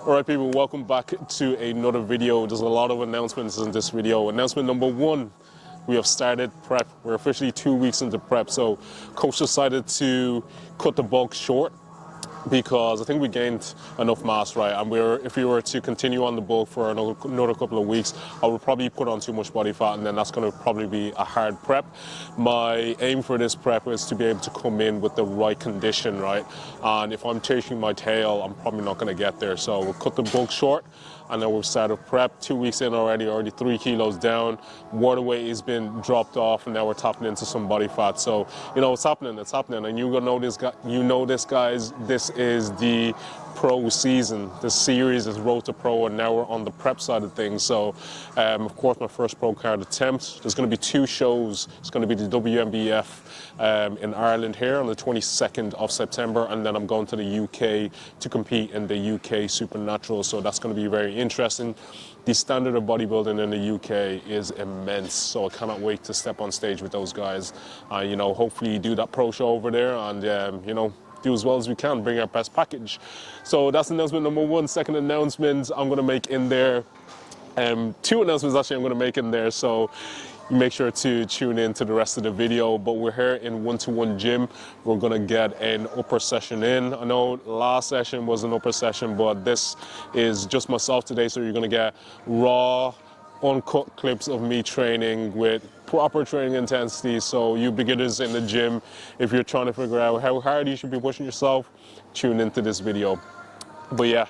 All right, people, welcome back to another video. There's a lot of announcements in this video. Announcement number one, we have started prep. We're officially 2 weeks into prep, so coach decided to cut the bulk short because I think we gained enough mass, right? And if we were to continue on the bulk for another couple of weeks, I would probably put on too much body fat, and then that's going to probably be a hard prep. My aim for this prep is to be able to come in with the right condition, right? And if I'm chasing my tail, I'm probably not going to get there. So we'll cut the bulk short, and then we'll start a prep. 2 weeks in already 3 kilos down. Water weight has been dropped off, and now we're tapping into some body fat. So, you know, it's happening. And you're going to know this, guys. This is the pro season. The series is Road to Pro, and now we're on the prep side of things. So, of course, my first pro card attempt. There's going to be 2 shows. It's going to be the WMBF in Ireland here on the 22nd of September, and then I'm going to the UK to compete in the UK Supernatural. So that's going to be very interesting. The standard of bodybuilding in the UK is immense, so I cannot wait to step on stage with those guys. You know, hopefully do that pro show over there, and you know, do as well as we can, bring our best package. So that's announcement number one. Second announcement I'm going to make in there. 2 announcements actually I'm going to make in there, so make sure to tune in to the rest of the video. But we're here in one-to-one gym. We're going to get an upper session in. I know last session was an upper session, but this is just myself today, so you're going to get raw, uncut clips of me training with proper training intensity. So you beginners in the gym, if you're trying to figure out how hard you should be pushing yourself, tune into this video. But yeah,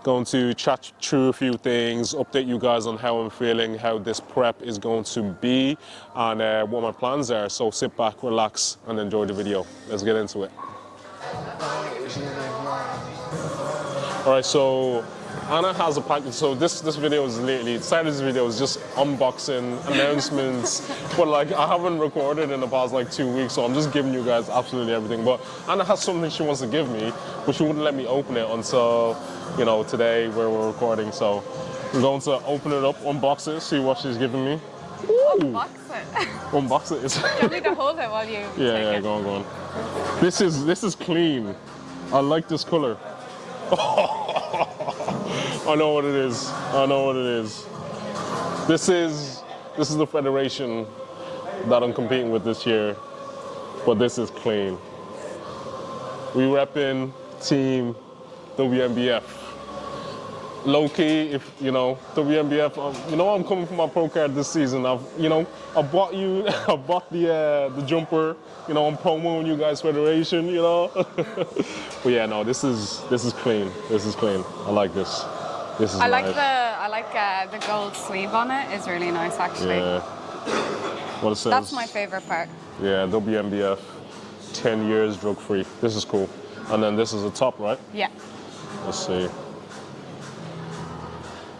going to chat through a few things, update you guys on how I'm feeling, how this prep is going to be, and what my plans are. So sit back, relax, and enjoy the video. Let's get into it. All right, so Anna has a package. So this video is literally, the start of this video is just unboxing, announcements, but like I haven't recorded in the past like 2 weeks, so I'm just giving you guys absolutely everything. But Anna has something she wants to give me, but she wouldn't let me open it until, you know, today where we're recording. So I'm going to open it up, unbox it, see what she's giving me. Ooh. Unbox it. Unbox it. Do you want me to hold it while you Yeah, go on. This is clean. I like this color. I know what it is. This is the federation that I'm competing with this year, but this is clean. We repping team WMBF. Low key, if you know WMBF, you know I'm coming for my pro card this season. I bought the jumper. You know, I'm promoting you guys federation. You know, but yeah, no, this is clean. This is clean. I like this. This is nice. I like the gold sleeve on it. Is really nice actually. Yeah. What it says. That's my favorite part. Yeah, WMBF, 10 years drug free. This is cool. And then this is the top, right? Yeah. Let's see.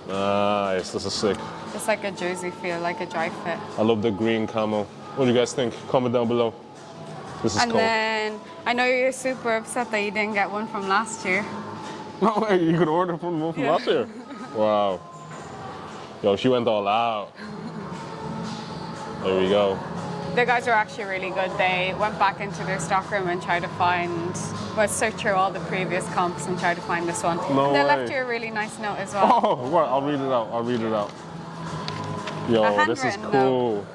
Nice, this is sick. It's like a jersey feel, like a dry fit. I love the green camo. What do you guys think? Comment down below. This is cool. And then I know you're super upset that you didn't get one from last year. No way, you could order from last year. Wow. Yo, she went all out. There we go. The guys are actually really good. They went back into their stockroom and tried to search through all the previous comps and tried to find this one. No They way. left you a really nice note as well. Oh, what? I'll read it out. Yo, this is cool.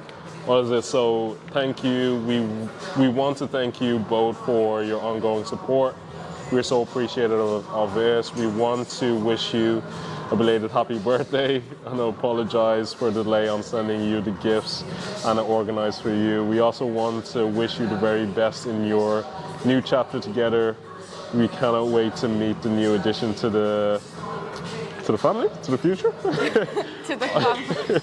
What is it? So, thank you. We want to thank you both for your ongoing support. We're so appreciative of this. We want to wish you a belated happy birthday and I apologize for the delay on sending you the gifts and I organized for you. We also want to wish you the very best in your new chapter together. We cannot wait to meet the new addition to the family, to the future. To the family.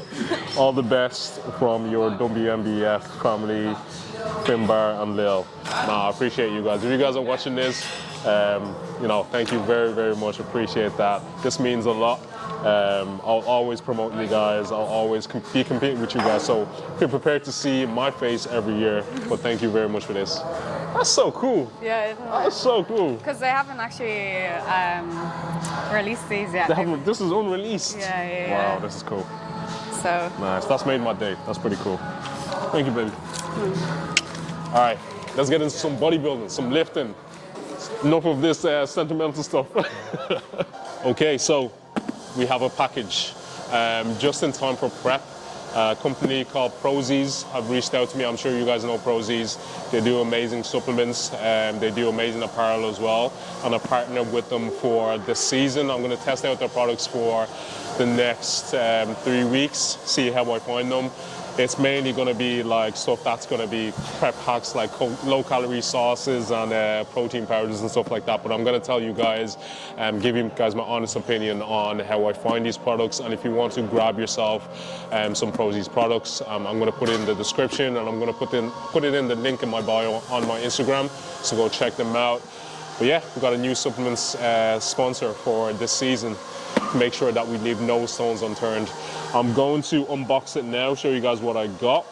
All the best from your WMBF family, Finbar and Lil. I appreciate you guys. If you guys are watching this, you know, thank you very, very much. Appreciate that. This means a lot. I'll always promote you guys. I'll always be competing with you guys. So be prepared to see my face every year. But thank you very much for this. That's so cool. Yeah, that's so cool. Because they haven't actually released these yet. This is unreleased. Yeah. Wow, this is cool. So nice. That's made my day. That's pretty cool. Thank you, baby. All right, let's get into some bodybuilding, some lifting. Enough of this sentimental stuff. Okay, so we have a package just in time for prep. A company called Prozis have reached out to me. I'm sure you guys know Prozis. They do amazing supplements and they do amazing apparel as well. And I partnered with them for this season. I'm going to test out their products for the next 3 weeks, see how I find them. It's mainly going to be like stuff that's going to be prep hacks like low-calorie sauces and protein powders and stuff like that. But I'm going to tell you guys, give you guys my honest opinion on how I find these products. And if you want to grab yourself some Prozis products, I'm going to put it in the description, and I'm going to put it in the link in my bio on my Instagram. So go check them out. But yeah, we've got a new supplements sponsor for this season. Make sure that we leave no stones unturned. I'm going to unbox it now, show you guys what I got.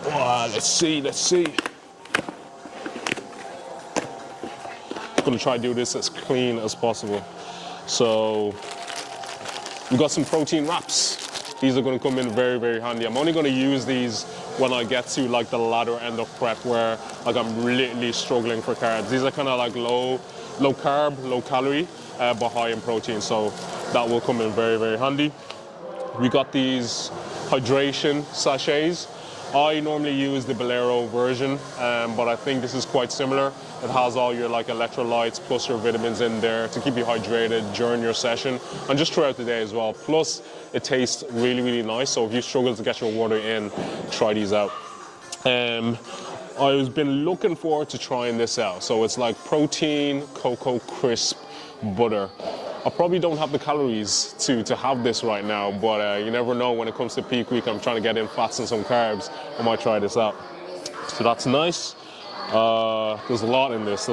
Let's see. I'm gonna try to do this as clean as possible. So we got some protein wraps. These are gonna come in very, very handy. I'm only gonna use these when I get to like the latter end of prep where like I'm literally struggling for carbs. These are kind of like low carb, low calorie, but high in protein. So that will come in very, very handy. We got these hydration sachets. I normally use the Bolero version, but I think this is quite similar. It has all your like electrolytes plus your vitamins in there to keep you hydrated during your session and just throughout the day as well. Plus, it tastes really, really nice. So if you struggle to get your water in, try these out. I've been looking forward to trying this out. So it's like protein, cocoa crisp, butter. I probably don't have the calories to have this right now, but you never know when it comes to peak week. I'm trying to get in fats and some carbs. I might try this out. So that's nice. There's a lot in this.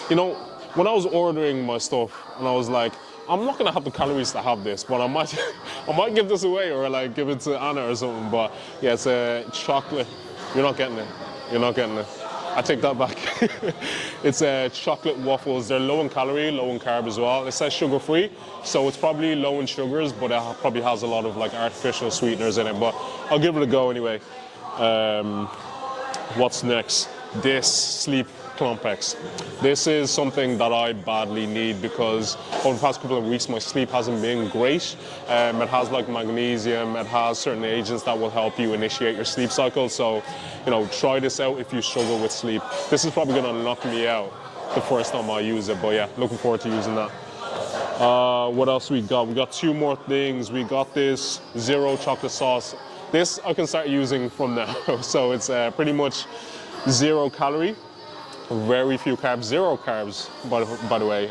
You know, when I was ordering my stuff, and I was like, I'm not gonna have the calories to have this, but I might give this away or like give it to Anna or something. But yeah, it's a chocolate. You're not getting it. I take that back. It's chocolate waffles. They're low in calorie, low in carb as well. It says sugar-free, so it's probably low in sugars, but it probably has a lot of like artificial sweeteners in it. But I'll give it a go anyway. What's next? This sleep complex. This is something that I badly need because over the past couple of weeks my sleep hasn't been great. It has like magnesium, it has certain agents that will help you initiate your sleep cycle. So, you know, try this out if you struggle with sleep. This is probably gonna knock me out the first time I use it, but yeah, looking forward to using that. What else we got? We got two more things. We got this zero chocolate sauce. This I can start using from now. So it's pretty much 0 calorie. Very few carbs, 0 carbs, by the way.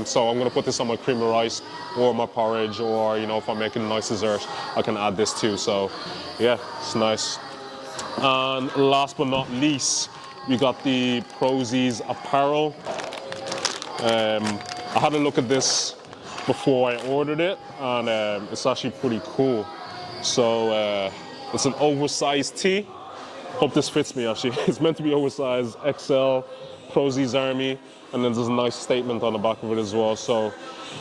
So I'm gonna put this on my cream of rice or my porridge, or you know, if I'm making a nice dessert, I can add this too. So yeah, it's nice. And last but not least, we got the Prozis apparel. I had a look at this before I ordered it, and it's actually pretty cool. So it's an oversized tee. Hope this fits me actually. It's meant to be oversized, XL, Prozis Army, and then there's a nice statement on the back of it as well. So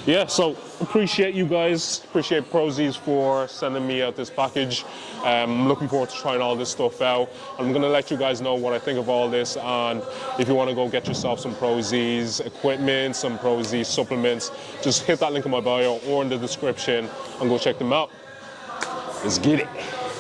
yeah, so appreciate you guys, appreciate Prozis for sending me out this package. I'm looking forward to trying all this stuff out. I'm gonna let you guys know what I think of all this, and if you wanna go get yourself some Prozis equipment, some Prozis supplements, just hit that link in my bio or in the description and go check them out. Let's get it.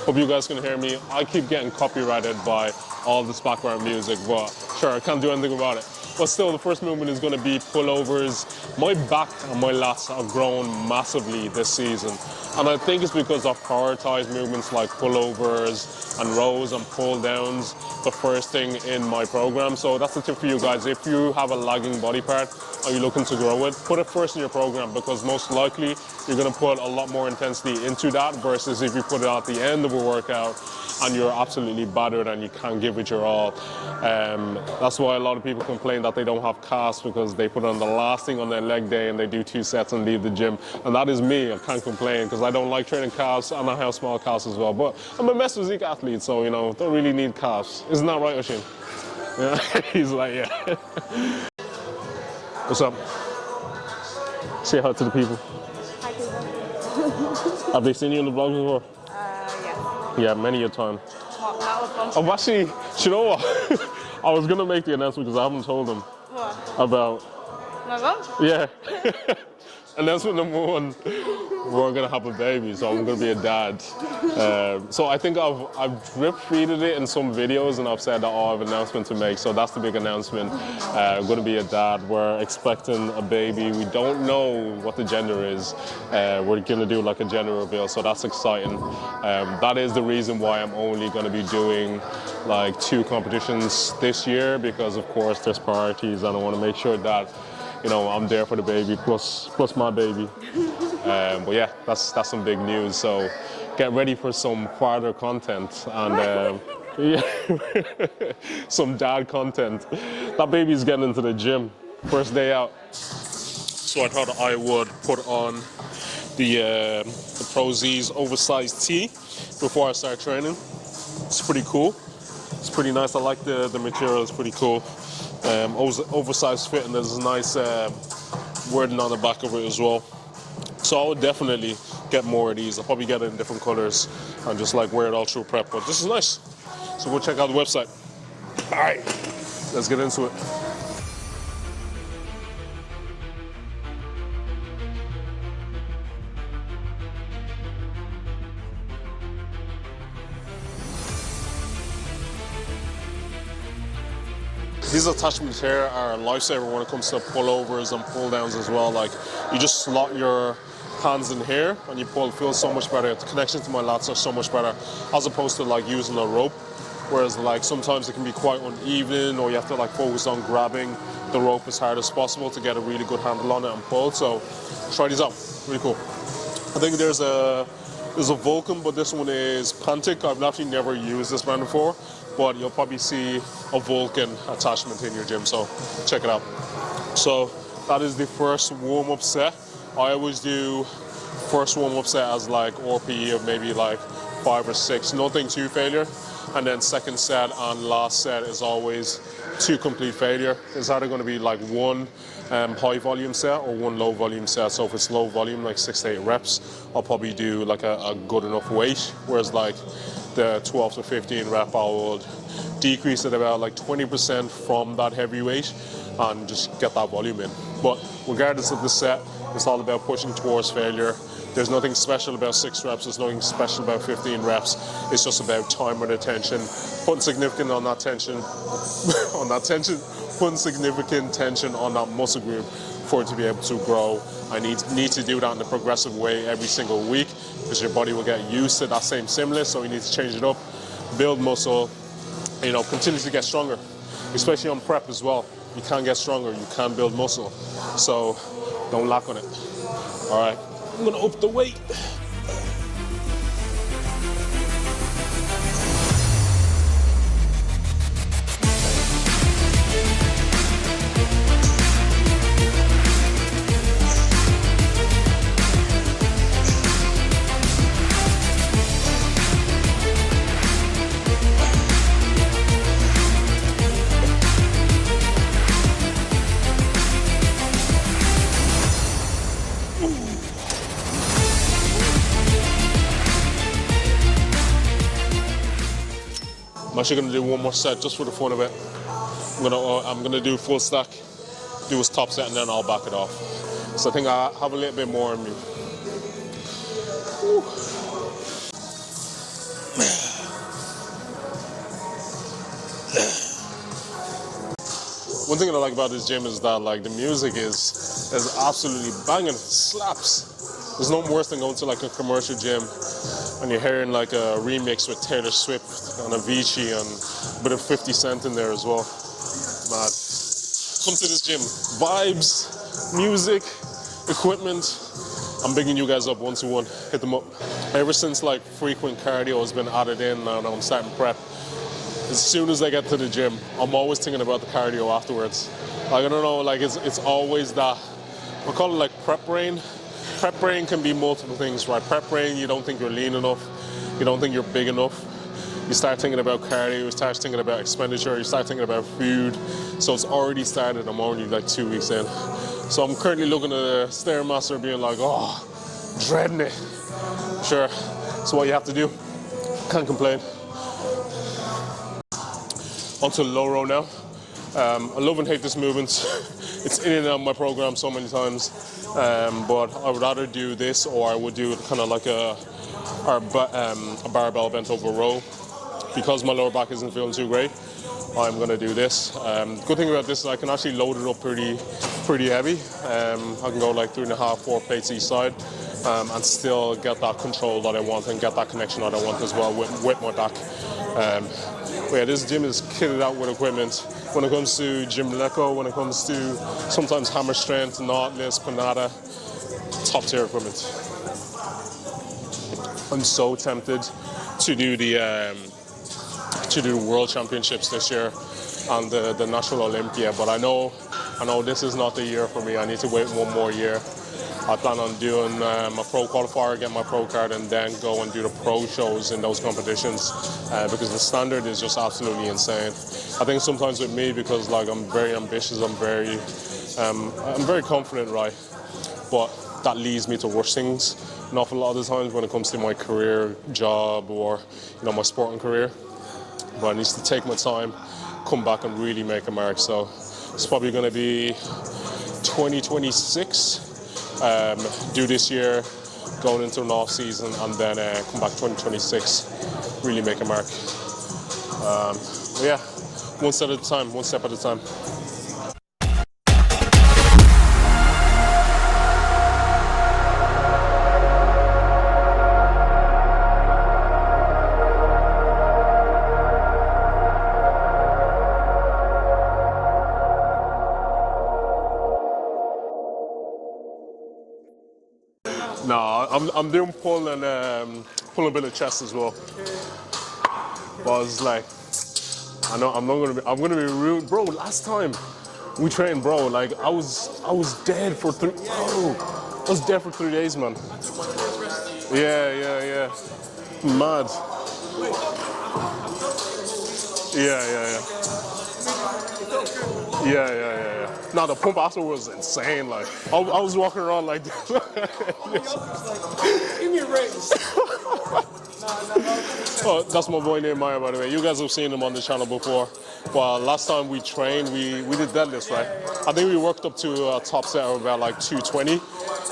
Hope you guys can hear me. I keep getting copyrighted by all this background music, but sure, I can't do anything about it. But still, the first movement is going to be pullovers. My back and my lats have grown massively this season. And I think it's because I've prioritized movements like pullovers and rows and pull downs the first thing in my program. So that's the tip for you guys. If you have a lagging body part, are you looking to grow it, put it first in your program, because most likely you're going to put a lot more intensity into that versus if you put it at the end of a workout and you're absolutely battered and you can't give it your all. That's why a lot of people complain that they don't have calves, because they put on the last thing on their leg day and they do 2 sets and leave the gym. And that is me. I can't complain because I don't like training calves and I have small calves as well. But I'm a mesozic athlete, so you know, don't really need calves. Isn't that right, Oshin? Yeah. He's like, yeah. What's up? Say hi to the people. Hi, people. Have they seen you in the vlogs before? Yeah. Yeah, many a time. What, not a bunch I've actually, you know what? I was gonna make the announcement because I haven't told them What? about My mum? Yeah. Announcement number one, we're gonna have a baby, so I'm gonna be a dad. So I think I've drip feeded it in some videos, and I've said that I have an announcement to make. So that's the big announcement. I'm gonna be a dad. We're expecting a baby. We don't know what the gender is. We're gonna do like a gender reveal, so that's exciting. That is the reason why I'm only gonna be doing like 2 competitions this year, because of course there's priorities, and I want to make sure that, you know, I'm there for the baby plus my baby. But yeah, that's some big news. So get ready for some father content and yeah, some dad content. That baby's getting into the gym first day out. So I thought I would put on the Pro Z's oversized tee before I start training. It's pretty cool. It's pretty nice. I like the material. It's pretty cool. Oversized fit, and there's a nice wording on the back of it as well. So I would definitely get more of these. I'll probably get it in different colors and just like wear it all through prep. But this is nice. So go check out the website. All right, let's get into it. These attachments here are a lifesaver when it comes to pullovers and pull downs as well. Like, you just slot your hands in here and you pull. It feels so much better. The connection to my lats are so much better as opposed to like using a rope. Whereas like sometimes it can be quite uneven, or you have to like focus on grabbing the rope as hard as possible to get a really good handle on it and pull. So try these out, really cool. I think there's a Vulcan, but this one is Pantic. I've actually never used this brand before, but you'll probably see a Vulcan attachment in your gym, so check it out. So that is the first warm-up set. I always do first warm-up set as like RPE of maybe like 5 or 6, nothing too failure. And then second set and last set is always 2 complete failure. It's either going to be like 1 high volume set or 1 low volume set. So if it's low volume, like 6 to 8 reps, I'll probably do like a good enough weight. Whereas like the 12 to 15 rep, I would decrease it about like 20% from that heavy weight and just get that volume in. But regardless of the set, it's all about pushing towards failure. There's nothing special about 6 reps. There's nothing special about 15 reps. It's just about time and attention, putting significant on that tension, putting significant tension on that muscle group for it to be able to grow. I need to do that in a progressive way every single week, because your body will get used to that same stimulus. So you need to change it up, build muscle, you know, continue to get stronger, especially on prep as well. You can get stronger, you can build muscle. So don't lack on it. All right, I'm gonna up the weight. I'm actually gonna do one more set just for the fun of it. I'm gonna do full stack, do a top set, and then I'll back it off. So I think I have a little bit more in me. Woo. One thing I like about this gym is that like the music is absolutely banging. It slaps. There's nothing worse than going to like a commercial gym and you're hearing like a remix with Taylor Swift and Avicii and a bit of 50 Cent in there as well. Mad. Come to this gym. Vibes, music, equipment. I'm bigging you guys up 1-to-1. Hit them up. Ever since like frequent cardio has been added in and I'm starting prep, as soon as I get to the gym, I'm always thinking about the cardio afterwards. Like, I don't know, like it's always that, we call it like prep brain. Prep brain can be multiple things, right? Prep brain, you don't think you're lean enough, you don't think you're big enough. You start thinking about cardio, you start thinking about expenditure, you start thinking about food. So it's already started, I'm already like 2 weeks in. So I'm currently looking at the Stairmaster being like, oh, dreading it. Sure, that's what you have to do. Can't complain. Onto low row now. I love and hate this movement. It's in and out of my program so many times, but I would rather do this, or I would do kind of like a barbell bent over row. Because my lower back isn't feeling too great, I'm going to do this. Good thing about this is I can actually load it up pretty heavy. I can go like 3.5, 4 plates each side, and still get that control that I want and get that connection that I want as well with my back. But yeah, this gym is kitted out with equipment. When it comes to gym leco, when it comes to sometimes hammer strength, knotless, panada, top tier equipment. I'm so tempted to do the World Championships this year and the National Olympia, but I know this is not the year for me. I need to wait one more year. I plan on doing a pro qualifier, get my pro card, and then go and do the pro shows in those competitions because the standard is just absolutely insane. I think sometimes with me, because like I'm very ambitious, I'm very confident, right? But that leads me to rush things an awful lot of the times when it comes to my career, job, or my sporting career. But I need to take my time, come back and really make a mark. So it's probably going to be 2026. Do this year, going into an off season, and then come back 2026, really make a mark. But yeah, one step at a time, one step at a time. No, I'm doing pull and pull a bit of chest as well. But I was like, I'm gonna be rude, bro. Last time we trained, bro, like I was dead for 3 days, man. Yeah. Mad. Yeah. No, the pump after was insane. Like I was walking around like this. Give me a raise. Oh, that's my boy Nehemiah, by the way. You guys have seen him on the channel before. Well, last time we trained, we did deadlifts, right? I think we worked up to a top set of about like 220,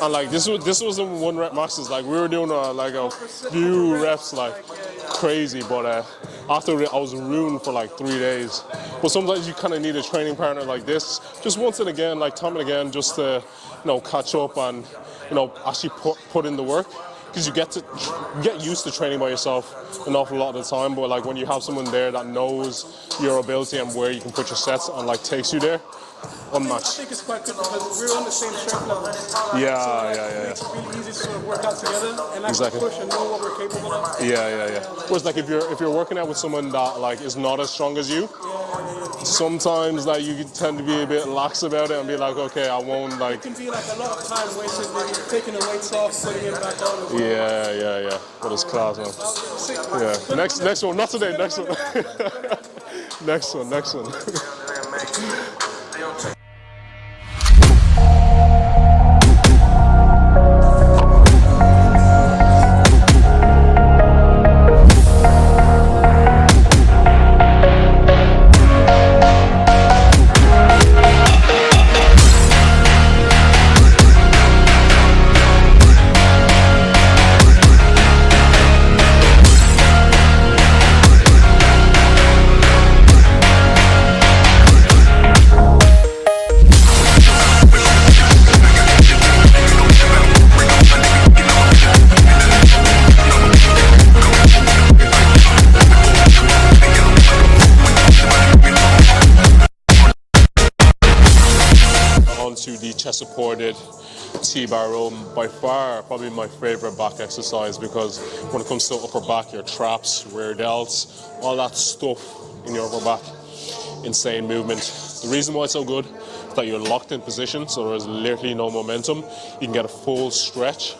and like this wasn't 1 rep maxes. Like we were doing like a few reps, like crazy. But after I was ruined for like 3 days. But sometimes you kind of need a training partner like this, just once and again, like time and again, just to catch up and actually put in the work. Because you get used to training by yourself an awful lot of the time, but like when you have someone there that knows your ability and where you can put your sets and like takes you there, unmatched. I think it's quite good because we're on the same strength level. Yeah. It makes it really easy to sort of work out together and Exactly. push and know what we're capable of. Yeah. Whereas like if you're working out with someone that like is not as strong as you, sometimes like you tend to be a bit lax about it and be like, okay, I won't like. It can be like a lot of time wasted maybe taking the weights off, putting it back on. As well. Yeah. But it's class, man. Yeah. Next one, not today. Next one. next one. To the chest supported T-bar row, by far probably my favorite back exercise, because when it comes to upper back, your traps, rear delts, all that stuff in your upper back, insane movement. The reason why it's so good is that you're locked in position, so there's literally no momentum. You can get a full stretch,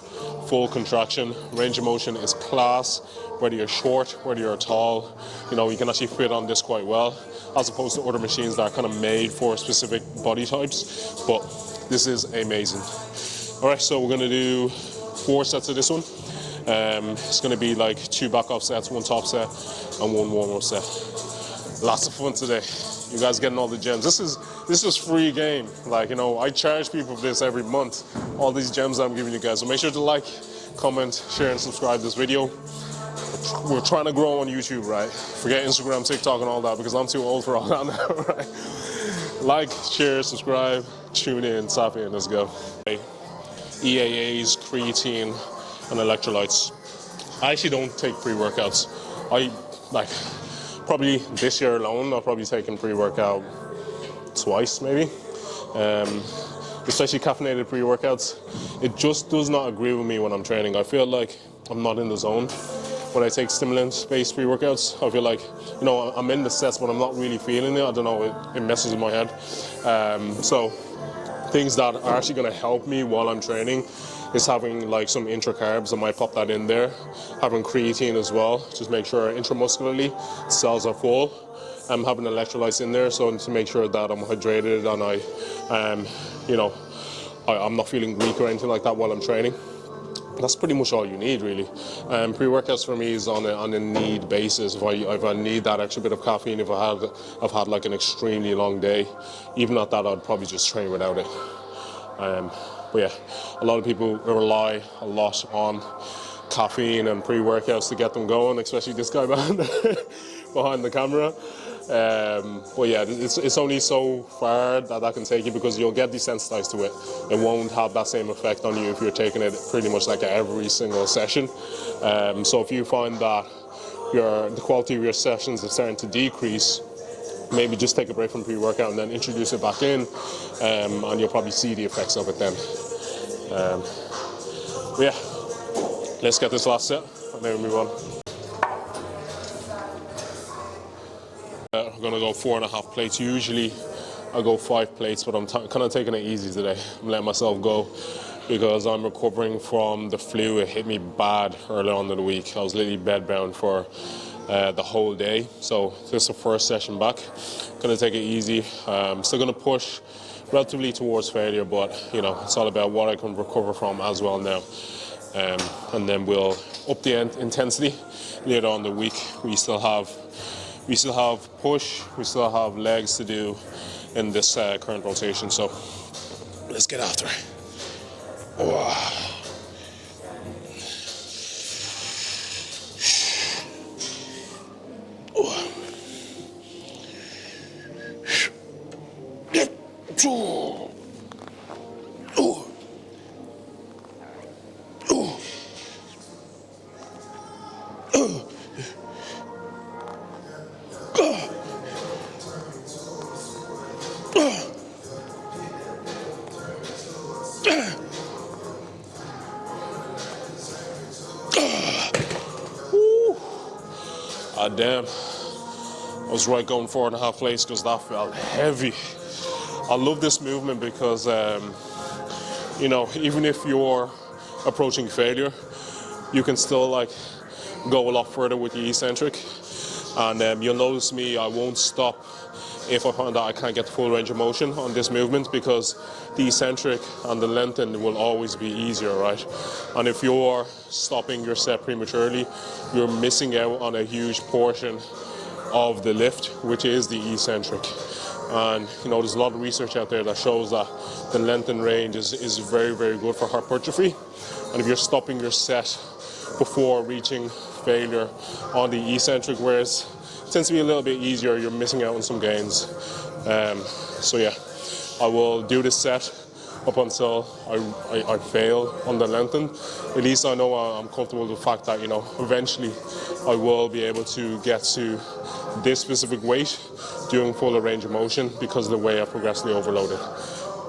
full contraction. Range of motion is class, whether you're short, whether you're tall. You can actually fit on this quite well, as opposed to other machines that are kind of made for specific body types. But this is amazing. All right, so we're going to do 4 sets of this one. It's going to be like 2 back off sets, 1 top set, and 1 warm up set. Lots of fun today. You guys getting all the gems. This is free game. Like, you know, I charge people for this every month. All these gems I'm giving you guys. So make sure to like, comment, share, and subscribe to this video. We're trying to grow on YouTube, right? Forget Instagram, TikTok, and all that because I'm too old for all that now, right? Like, share, subscribe, tune in, tap in, let's go. EAAs, creatine, and electrolytes. I actually don't take pre-workouts. Probably this year alone, I've probably taken pre-workout twice, maybe. Especially caffeinated pre-workouts. It just does not agree with me when I'm training. I feel like I'm not in the zone when I take stimulant-based pre-workouts. I feel like, you know, I'm in the sets, but I'm not really feeling it. I don't know, it messes with my head. So things that are actually going to help me while I'm training is having like some intra-carbs. I might pop that in there. Having creatine as well, just make sure intramuscularly cells are full. I'm having electrolytes in there, so to make sure that I'm hydrated and I'm not feeling weak or anything like that while I'm training. That's pretty much all you need, really. Pre-workouts for me is on a need basis. If I need that extra bit of caffeine, if I've had like an extremely long day, even at that, I'd probably just train without it. But yeah, a lot of people rely a lot on caffeine and pre-workouts to get them going, especially this guy behind the camera. But yeah, it's only so far that can take you because you'll get desensitized to it. It won't have that same effect on you if you're taking it pretty much like every single session. So if you find that the quality of your sessions is starting to decrease, maybe just take a break from pre-workout and then introduce it back in, and you'll probably see the effects of it then. But yeah, let's get this last set and then we move on. I'm gonna go 4.5 plates. Usually I go 5 plates, but I'm kind of taking it easy today. I'm letting myself go because I'm recovering from the flu. It hit me bad early on in the week. I was literally bedbound for the whole day. So this is the first session back. Gonna take it easy. Still gonna push relatively towards failure, but you know, it's all about what I can recover from as well now. And then we'll up the intensity later on in the week. We still have push, we still have legs to do in this current rotation. So let's get after it. Oh. Damn, I was right going 4.5 plates because that felt heavy. I love this movement because, you know, even if you're approaching failure, you can still like go a lot further with the eccentric. And you'll notice me, I won't stop if I find that I can't get the full range of motion on this movement because the eccentric and the lengthen will always be easier, right? And if you're stopping your set prematurely, you're missing out on a huge portion of the lift, which is the eccentric. And you know, there's a lot of research out there that shows that the lengthen range is very, very good for hypertrophy. And if you're stopping your set before reaching failure on the eccentric, whereas it tends to be a little bit easier, you're missing out on some gains. So yeah, I will do this set up until I fail on the lengthen. At least I know I'm comfortable with the fact that, you know, eventually I will be able to get to this specific weight doing fuller range of motion because of the way I progressively overloaded.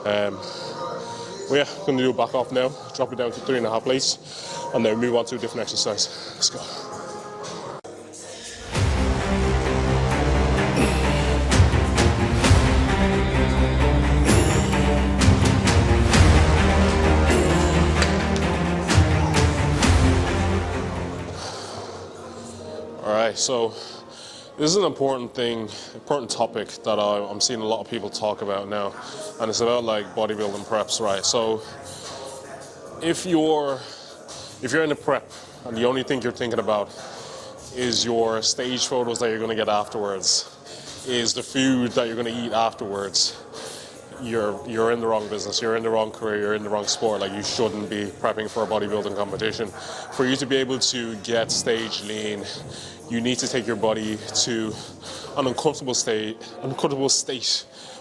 Well, yeah, I'm going to do a back off now, drop it down to 3.5 plates, and then move on to a different exercise. Let's go. All right, so this is an important topic that I'm seeing a lot of people talk about now, and it's about like bodybuilding preps, right? So if you're in a prep and the only thing you're thinking about is your stage photos that you're going to get afterwards, is the food that you're going to eat afterwards, you're in the wrong business, you're in the wrong career, you're in the wrong sport. Like, you shouldn't be prepping for a bodybuilding competition. For you to be able to get stage lean, you need to take your body to an uncomfortable state,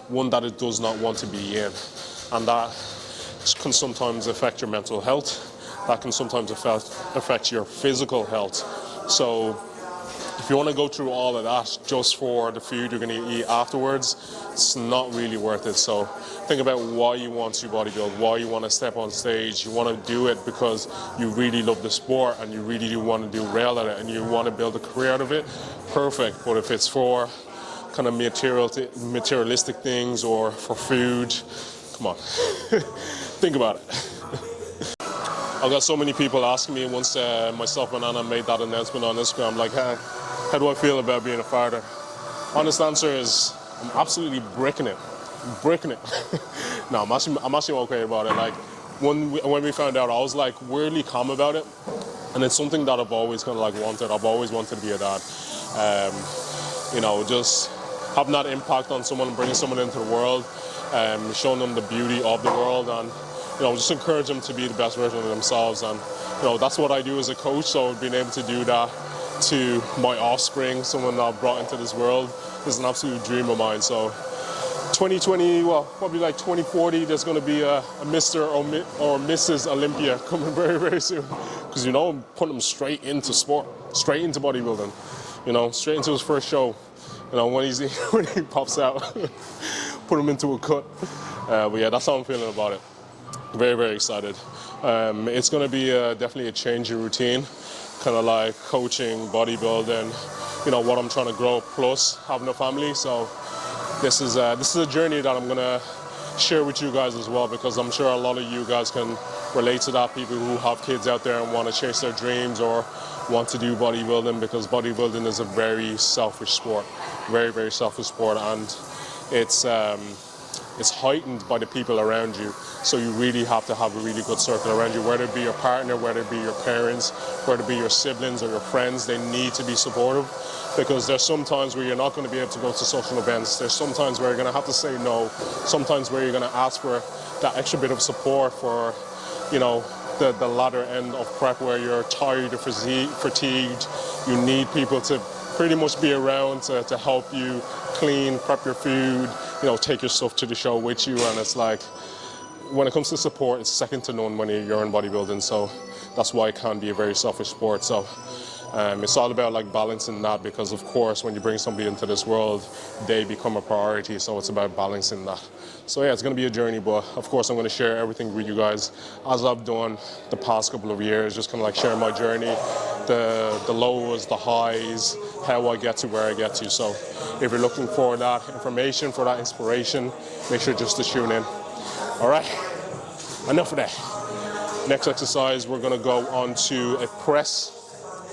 one that it does not want to be in. And that can sometimes affect your mental health, that can sometimes affect your physical health. So if you want to go through all of that just for the food you're going to eat afterwards, it's not really worth it. So think about why you want to bodybuild, why you want to step on stage. You want to do it because you really love the sport and you really do want to do well at it and you want to build a career out of it. Perfect. But if it's for kind of materialistic things or for food, come on, think about it. I got so many people asking me once myself and Anna made that announcement on Instagram, like, hey, how do I feel about being a father? Honest answer is, I'm absolutely bricking it. No, I'm actually okay about it. Like, when we found out, I was like weirdly calm about it, and it's something that I've always kind of like wanted. I've always wanted to be a dad. You know, just having that impact on someone, bringing someone into the world, showing them the beauty of the world, and you know, just encourage them to be the best version of themselves. And you know, that's what I do as a coach. So being able to do that to my offspring, someone that I've brought into this world, is an absolute dream of mine. So 2020, well, probably like 2040, there's going to be a Mr. or Mrs. Olympia coming very, very soon. Because, you know, I'm putting them straight into sport, straight into bodybuilding, you know, straight into his first show. You know, when he pops out, put him into a cut. But yeah, that's how I'm feeling about it. Very, very excited. It's going to be definitely a change in routine, kind of like coaching, bodybuilding, you know, what I'm trying to grow, plus having a family. So this is a journey that I'm going to share with you guys as well, because I'm sure a lot of you guys can relate to that, people who have kids out there and want to chase their dreams or want to do bodybuilding, because bodybuilding is a very selfish sport, very, very selfish sport, and it's heightened by the people around you. So you really have to have a really good circle around you, whether it be your partner, whether it be your parents, whether it be your siblings or your friends. They need to be supportive, because there's some times where you're not going to be able to go to social events. There's some times where you're going to have to say no, sometimes where you're going to ask for that extra bit of support for, you know, the latter end of prep, where you're tired or fatigued. You need people to pretty much be around to help you clean, prep your food, you know, take your stuff to the show with you. And it's like, when it comes to support, it's second to none when you're in bodybuilding. So that's why it can be a very selfish sport. So it's all about like balancing that, because of course when you bring somebody into this world, they become a priority. So it's about balancing that. So yeah, it's going to be a journey, but of course I'm going to share everything with you guys as I've done the past couple of years, just kind of like share my journey, the lows, the highs, how I get to where I get to. So if you're looking for that information, for that inspiration, make sure just to tune in. All right, enough of that. Next exercise, we're going to go on to a press.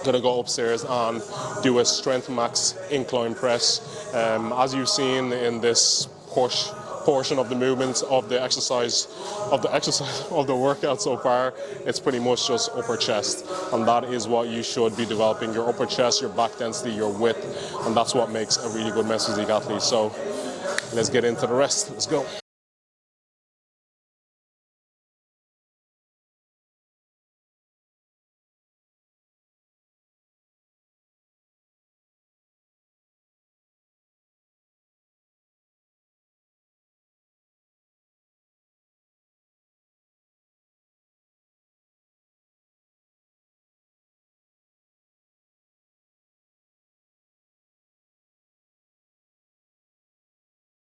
Going to go upstairs and do a strength max incline press. As you've seen in this portion of the movements of the exercise of the workout so far, it's pretty much just upper chest, and that is what you should be developing: your upper chest, your back density, your width, and that's what makes a really good mesozoic athlete. So let's get into the rest. Let's go.